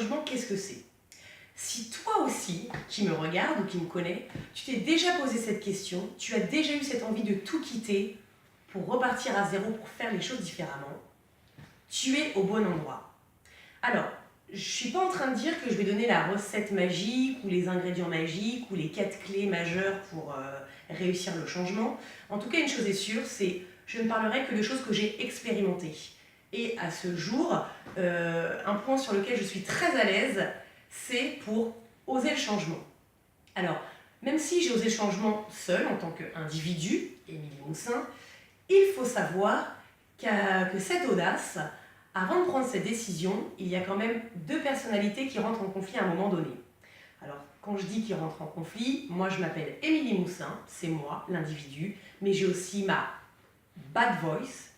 changement, qu'est-ce que c'est? Si toi aussi, qui me regarde ou qui me connais, tu t'es déjà posé cette question, tu as déjà eu cette envie de tout quitter pour repartir à zéro, pour faire les choses différemment, tu es au bon endroit. Alors, je ne suis pas en train de dire que je vais donner la recette magique ou les ingrédients magiques ou les 4 clés majeures pour réussir le changement. En tout cas, une chose est sûre, c'est que je ne parlerai que de choses que j'ai expérimentées. Et à ce jour, un point sur lequel je suis très à l'aise, c'est pour oser le changement. Alors, même si j'ai osé le changement seul en tant qu'individu, Émilie Moussin, il faut savoir que cette audace, avant de prendre cette décision, il y a quand même 2 personnalités qui rentrent en conflit à un moment donné. Alors, quand je dis qu'ils rentrent en conflit, moi je m'appelle Émilie Moussin, c'est moi, l'individu, mais j'ai aussi ma bad voice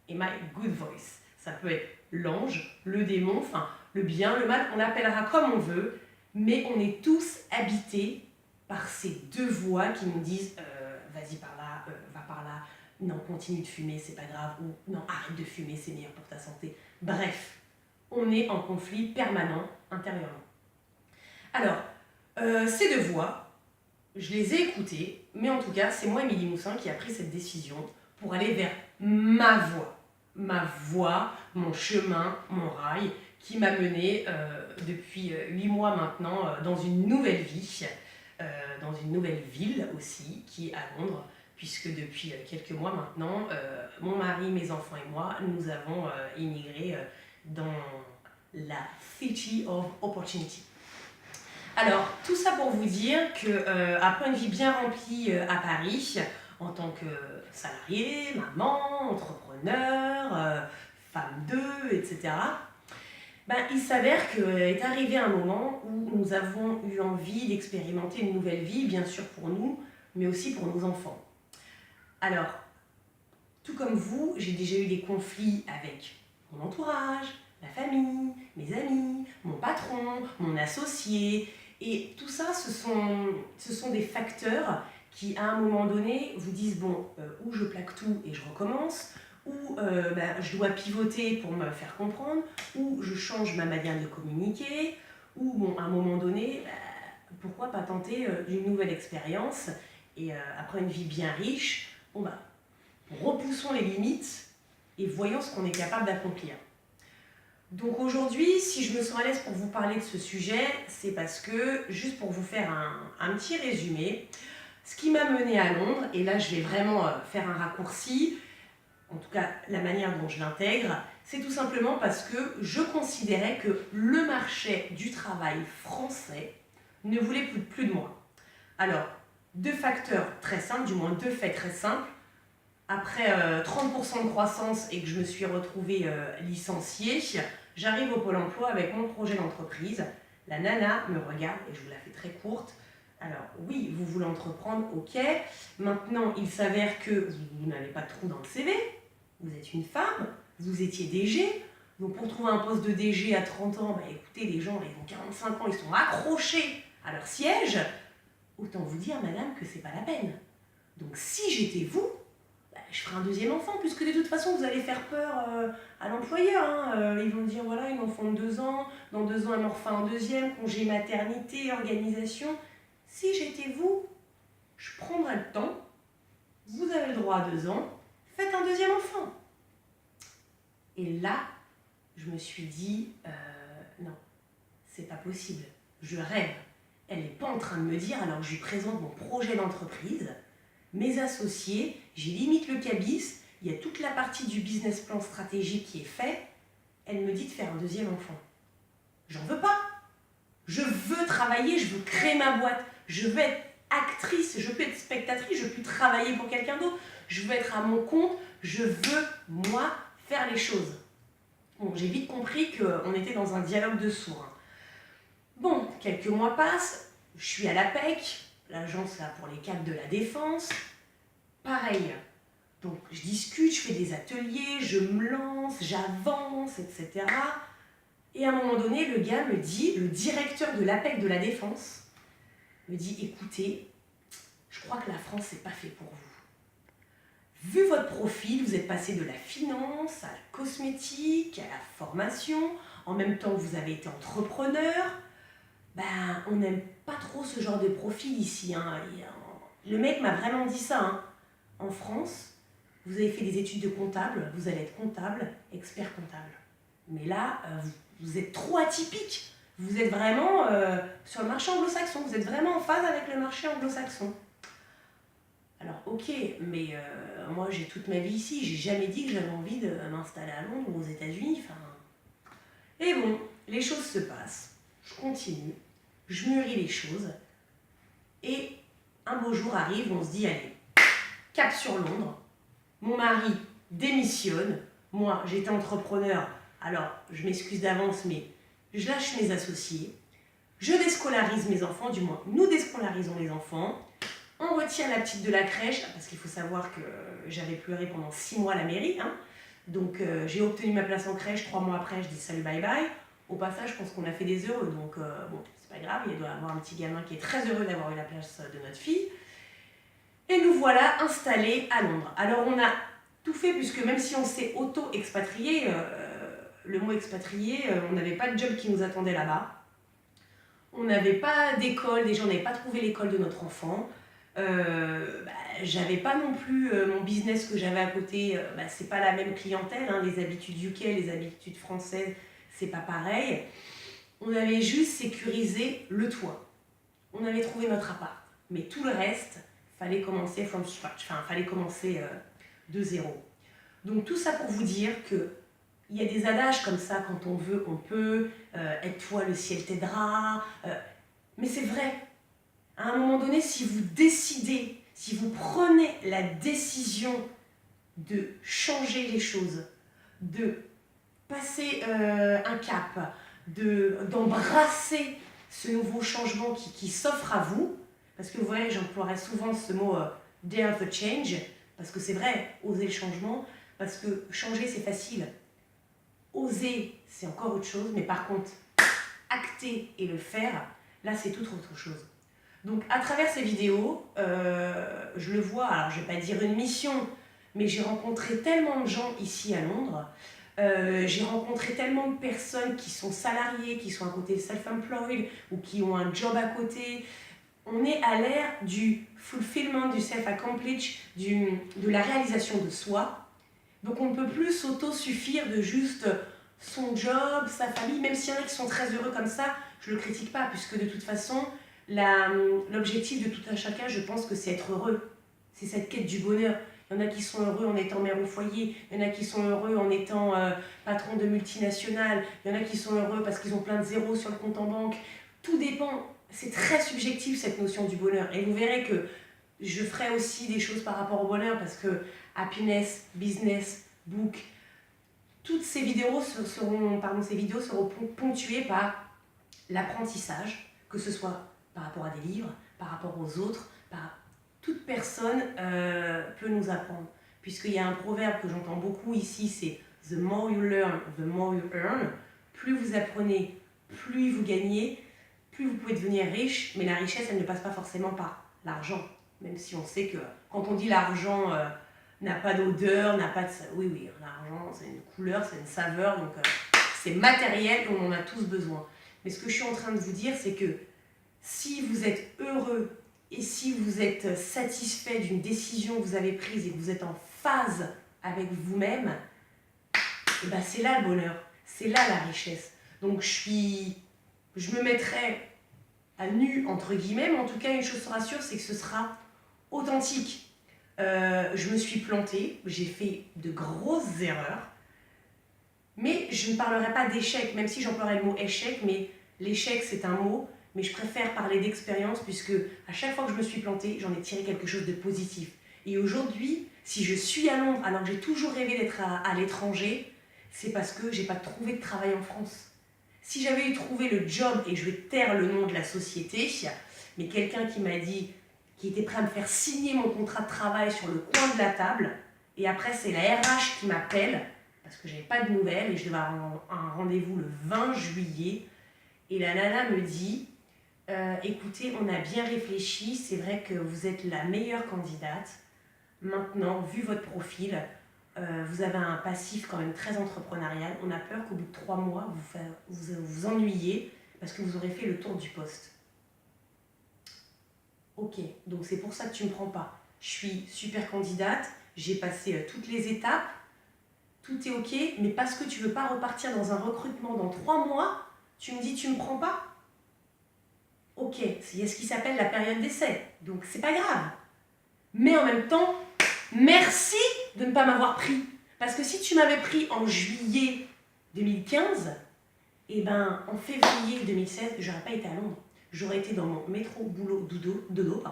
et ma good voice. Ça peut être l'ange, le démon, enfin le bien, le mal, on l'appellera comme on veut, mais on est tous habités par ces 2 voix qui nous disent vas-y par là, va par là, non, continue de fumer, c'est pas grave, ou non, arrête de fumer, c'est meilleur pour ta santé. Bref, on est en conflit permanent intérieurement. Alors, ces 2 voix, je les ai écoutées, mais en tout cas, c'est moi, Émilie Moussin, qui a pris cette décision pour aller vers ma voie. Ma voie, mon chemin, mon rail, qui m'a menée depuis 8 mois maintenant dans une nouvelle vie, dans une nouvelle ville aussi, qui est à Londres, puisque depuis quelques mois maintenant, mon mari, mes enfants et moi, nous avons immigré dans la City of Opportunity. Alors, tout ça pour vous dire qu'après une vie bien remplie à Paris, en tant que salariée, maman, entrepreneur, femme d'eux, etc., il s'avère qu'est arrivé un moment où nous avons eu envie d'expérimenter une nouvelle vie, bien sûr pour nous, mais aussi pour nos enfants. Alors, tout comme vous, j'ai déjà eu des conflits avec mon entourage, ma famille, mes amis, mon patron, mon associé. Et tout ça, ce sont des facteurs qui, à un moment donné, vous disent, bon, ou je plaque tout et je recommence, ou je dois pivoter pour me faire comprendre, ou je change ma manière de communiquer, ou bon, à un moment donné, pourquoi pas tenter une nouvelle expérience. Et après une vie bien riche, bon, repoussons les limites et voyons ce qu'on est capable d'accomplir. Donc aujourd'hui, si je me sens à l'aise pour vous parler de ce sujet, c'est parce que, juste pour vous faire un petit résumé, ce qui m'a mené à Londres, et là je vais vraiment faire un raccourci, en tout cas la manière dont je l'intègre, c'est tout simplement parce que je considérais que le marché du travail français ne voulait plus de moi. Alors, 2 facteurs très simples, du moins 2 faits très simples. Après 30% de croissance et que je me suis retrouvée licenciée, j'arrive au Pôle emploi avec mon projet d'entreprise. La nana me regarde, et je vous la fais très courte. Alors oui, vous voulez entreprendre, ok. Maintenant, il s'avère que vous n'avez pas de trou dans le CV. Vous êtes une femme, vous étiez DG. Donc pour trouver un poste de DG à 30 ans, écoutez, les gens, ils ont 45 ans, ils sont accrochés à leur siège. Autant vous dire, madame, que c'est pas la peine. Donc si j'étais vous, je ferai un 2e enfant, puisque de toute façon, vous allez faire peur à l'employeur. Ils vont dire, voilà, une enfant de 2 ans, dans 2 ans, elle m'en refait un 2e, congé maternité, organisation. Si j'étais vous, je prendrais le temps, vous avez le droit à 2 ans, faites un 2e enfant. Et là, je me suis dit, non, c'est pas possible, je rêve. Elle n'est pas en train de me dire, alors je lui présente mon projet d'entreprise, mes associés, j'ai limite le cabis, il y a toute la partie du business plan stratégique qui est fait, elle me dit de faire un 2e enfant. J'en veux pas. Je veux travailler, je veux créer ma boîte, je veux être actrice, je peux être spectatrice, je peux travailler pour quelqu'un d'autre, je veux être à mon compte, je veux, moi, faire les choses. Bon, j'ai vite compris qu'on était dans un dialogue de sourds. Bon, quelques mois passent, je suis à l'APEC, l'agence là pour les cadres de la défense. Pareil, donc je discute, je fais des ateliers, je me lance, j'avance, etc. Et à un moment donné, le gars me dit, le directeur de l'APEC de la défense, me dit, écoutez, je crois que la France, c'est pas fait pour vous. Vu votre profil, vous êtes passé de la finance à la cosmétique, à la formation, en même temps vous avez été entrepreneur. Ben, on n'aime pas trop ce genre de profil ici. Hein. Le mec m'a vraiment dit ça. Hein. En France, vous avez fait des études de comptable, vous allez être comptable, expert comptable. Mais là, vous êtes trop atypique. Vous êtes vraiment sur le marché anglo-saxon. Vous êtes vraiment en phase avec le marché anglo-saxon. Alors, ok, mais moi j'ai toute ma vie ici. J'ai jamais dit que j'avais envie de m'installer à Londres ou aux États-Unis. Enfin... Et bon, les choses se passent. Je continue. Je mûris les choses. Et un beau jour arrive, on se dit, allez, cap sur Londres. Mon mari démissionne. Moi, j'étais entrepreneur. Alors, je m'excuse d'avance, mais je lâche mes associés. Je déscolarise mes enfants, du moins, nous déscolarisons les enfants. On retire la petite de la crèche, parce qu'il faut savoir que j'avais pleuré pendant 6 mois à la mairie. Hein. Donc, j'ai obtenu ma place en crèche. 3 mois après, je dis salut, bye bye. Au passage, je pense qu'on a fait des heureux. Donc, bon, c'est pas grave. Il doit y avoir un petit gamin qui est très heureux d'avoir eu la place de notre fille. Et nous voilà installés à Londres. Alors, on a tout fait, puisque même si on s'est auto-expatrié, le mot expatrié, on n'avait pas de job qui nous attendait là-bas. On n'avait pas d'école, déjà on n'avait pas trouvé l'école de notre enfant. J'avais pas non plus mon business que j'avais à côté, c'est pas la même clientèle, hein, les habitudes UK, les habitudes françaises, c'est pas pareil. On avait juste sécurisé le toit. On avait trouvé notre appart. Mais tout le reste, fallait commencer from scratch, enfin fallait commencer de zéro. Donc tout ça pour vous dire que il y a des adages comme ça, quand on veut, on peut, aide-toi, le ciel t'aidera. Mais c'est vrai, à un moment donné, si vous décidez, si vous prenez la décision de changer les choses, de passer un cap, d'embrasser ce nouveau changement qui s'offre à vous, parce que vous voyez, j'emploierais souvent ce mot dare the change, parce que c'est vrai, oser le changement, parce que changer c'est facile. Oser, c'est encore autre chose, mais par contre, acter et le faire, là, c'est tout autre chose. Donc, à travers ces vidéos, je le vois, alors je ne vais pas dire une mission, mais j'ai rencontré tellement de gens ici à Londres, j'ai rencontré tellement de personnes qui sont salariées, qui sont à côté self-employed ou qui ont un job à côté. On est à l'ère du fulfillment, du self-accomplish, de la réalisation de soi. Donc on ne peut plus s'auto-suffire de juste son job, sa famille, même s'il y en a qui sont très heureux comme ça, je ne le critique pas, puisque de toute façon, l'objectif de tout un chacun, je pense que c'est être heureux. C'est cette quête du bonheur. Il y en a qui sont heureux en étant mère au foyer, il y en a qui sont heureux en étant patron de multinationales, il y en a qui sont heureux parce qu'ils ont plein de zéros sur le compte en banque. Tout dépend, c'est très subjectif cette notion du bonheur. Et vous verrez que je ferai aussi des choses par rapport au bonheur, parce que happiness, business, book, toutes ces vidéos seront ponctuées par l'apprentissage, que ce soit par rapport à des livres, par rapport aux autres, toute personne peut nous apprendre. Puisqu'il y a un proverbe que j'entends beaucoup ici, c'est « the more you learn, the more you earn ». Plus vous apprenez, plus vous gagnez, plus vous pouvez devenir riche, mais la richesse, elle ne passe pas forcément par l'argent. Même si on sait que quand on dit l'argent n'a pas d'odeur, n'a pas de... Oui, l'argent, c'est une couleur, c'est une saveur, donc c'est matériel, on en a tous besoin. Mais ce que je suis en train de vous dire, c'est que si vous êtes heureux et si vous êtes satisfait d'une décision que vous avez prise et que vous êtes en phase avec vous-même, et ben c'est là le bonheur, c'est là la richesse. Donc je me mettrai à nu, entre guillemets, mais en tout cas, une chose sera sûre, c'est que ce sera authentique. Je me suis plantée, j'ai fait de grosses erreurs, mais je ne parlerai pas d'échec, même si j'emploierai le mot échec, mais l'échec c'est un mot, mais je préfère parler d'expérience, puisque à chaque fois que je me suis plantée, j'en ai tiré quelque chose de positif. Et aujourd'hui, si je suis à Londres, alors que j'ai toujours rêvé d'être à l'étranger, c'est parce que j'ai pas trouvé de travail en France. Si j'avais eu trouvé le job, et je vais taire le nom de la société, mais quelqu'un qui m'a dit, qui était prêt à me faire signer mon contrat de travail sur le coin de la table, et après c'est la RH qui m'appelle, parce que j'avais pas de nouvelles, et je devais avoir un rendez-vous le 20 juillet, et la nana me dit, écoutez, on a bien réfléchi, c'est vrai que vous êtes la meilleure candidate, maintenant, vu votre profil, vous avez un passif quand même très entrepreneurial. On a peur qu'au bout de 3 mois, vous ennuyez parce que vous aurez fait le tour du poste. Ok, donc c'est pour ça que tu ne me prends pas. Je suis super candidate, j'ai passé toutes les étapes, tout est ok, mais parce que tu ne veux pas repartir dans un recrutement dans 3 mois, tu me dis tu ne me prends pas? Ok, il y a ce qui s'appelle la période d'essai, donc c'est pas grave. Mais en même temps, merci de ne pas m'avoir pris. Parce que si tu m'avais pris en juillet 2015, et ben en février 2016, j'aurais pas été à Londres. J'aurais été dans mon métro boulot dodo,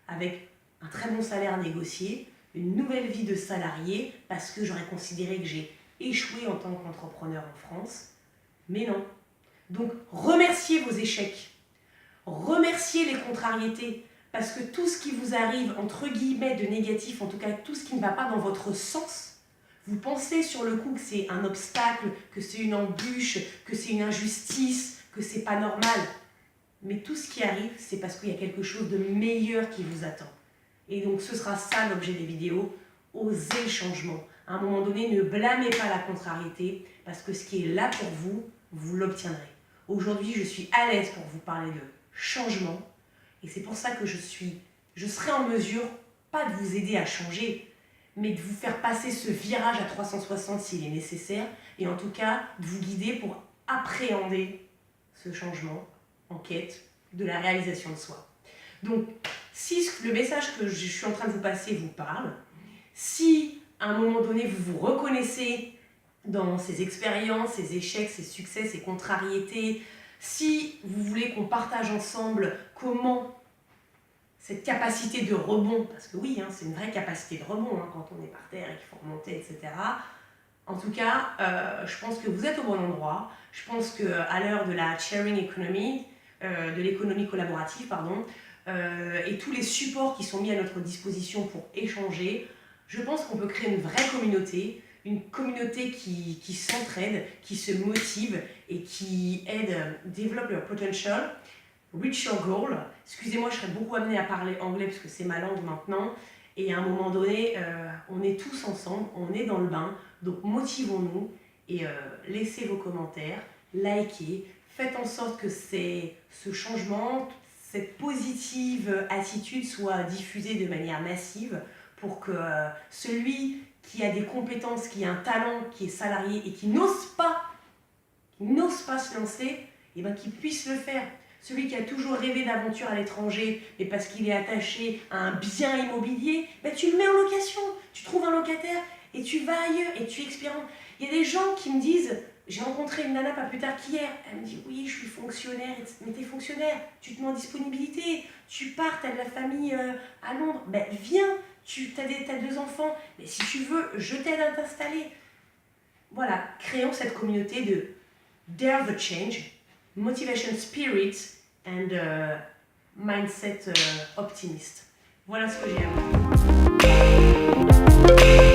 avec un très bon salaire négocié, une nouvelle vie de salarié, parce que j'aurais considéré que j'ai échoué en tant qu'entrepreneur en France. Mais non. Donc remerciez vos échecs. Remerciez les contrariétés. Parce que tout ce qui vous arrive, entre guillemets, de négatif, en tout cas tout ce qui ne va pas dans votre sens, vous pensez sur le coup que c'est un obstacle, que c'est une embûche, que c'est une injustice, que c'est pas normal. Mais tout ce qui arrive, c'est parce qu'il y a quelque chose de meilleur qui vous attend. Et donc ce sera ça l'objet des vidéos, osez le changement. À un moment donné, ne blâmez pas la contrariété, parce que ce qui est là pour vous, vous l'obtiendrez. Aujourd'hui, je suis à l'aise pour vous parler de changement. Et c'est pour ça que je serai en mesure, pas de vous aider à changer, mais de vous faire passer ce virage à 360 s'il est nécessaire, et en tout cas, de vous guider pour appréhender ce changement en quête de la réalisation de soi. Donc, si le message que je suis en train de vous passer vous parle, si à un moment donné vous vous reconnaissez dans ces expériences, ces échecs, ces succès, ces contrariétés, si vous voulez qu'on partage ensemble comment cette capacité de rebond, parce que oui, c'est une vraie capacité de rebond quand on est par terre et qu'il faut remonter, etc. En tout cas, je pense que vous êtes au bon endroit. Je pense qu'à l'heure de la sharing economy, de l'économie collaborative, et tous les supports qui sont mis à notre disposition pour échanger, je pense qu'on peut créer une vraie communauté, une communauté qui s'entraide, qui se motive et qui aide, développe leur potential, reach your goal. Excusez-moi, je serais beaucoup amenée à parler anglais parce que c'est ma langue maintenant. Et à un moment donné, on est tous ensemble, on est dans le bain. Donc motivons-nous et laissez vos commentaires, likez, faites en sorte que ce changement, cette positive attitude soit diffusée de manière massive pour que celui qui a des compétences, qui a un talent, qui est salarié et qui n'ose pas se lancer, qu'il puisse le faire. Celui qui a toujours rêvé d'aventure à l'étranger, mais parce qu'il est attaché à un bien immobilier, tu le mets en location, tu trouves un locataire et tu vas ailleurs et tu expérimentes. Il y a des gens qui me disent, j'ai rencontré une nana pas plus tard qu'hier, elle me dit oui je suis fonctionnaire, mais t'es fonctionnaire, tu te mets en disponibilité, tu pars, t'as de la famille à Londres, viens, t'as 2 enfants, mais si tu veux, je t'aide à t'installer. Voilà, créons cette communauté de Dare the Change, Motivation Spirit and Mindset Optimist. Voilà ce que j'ai à vous dire.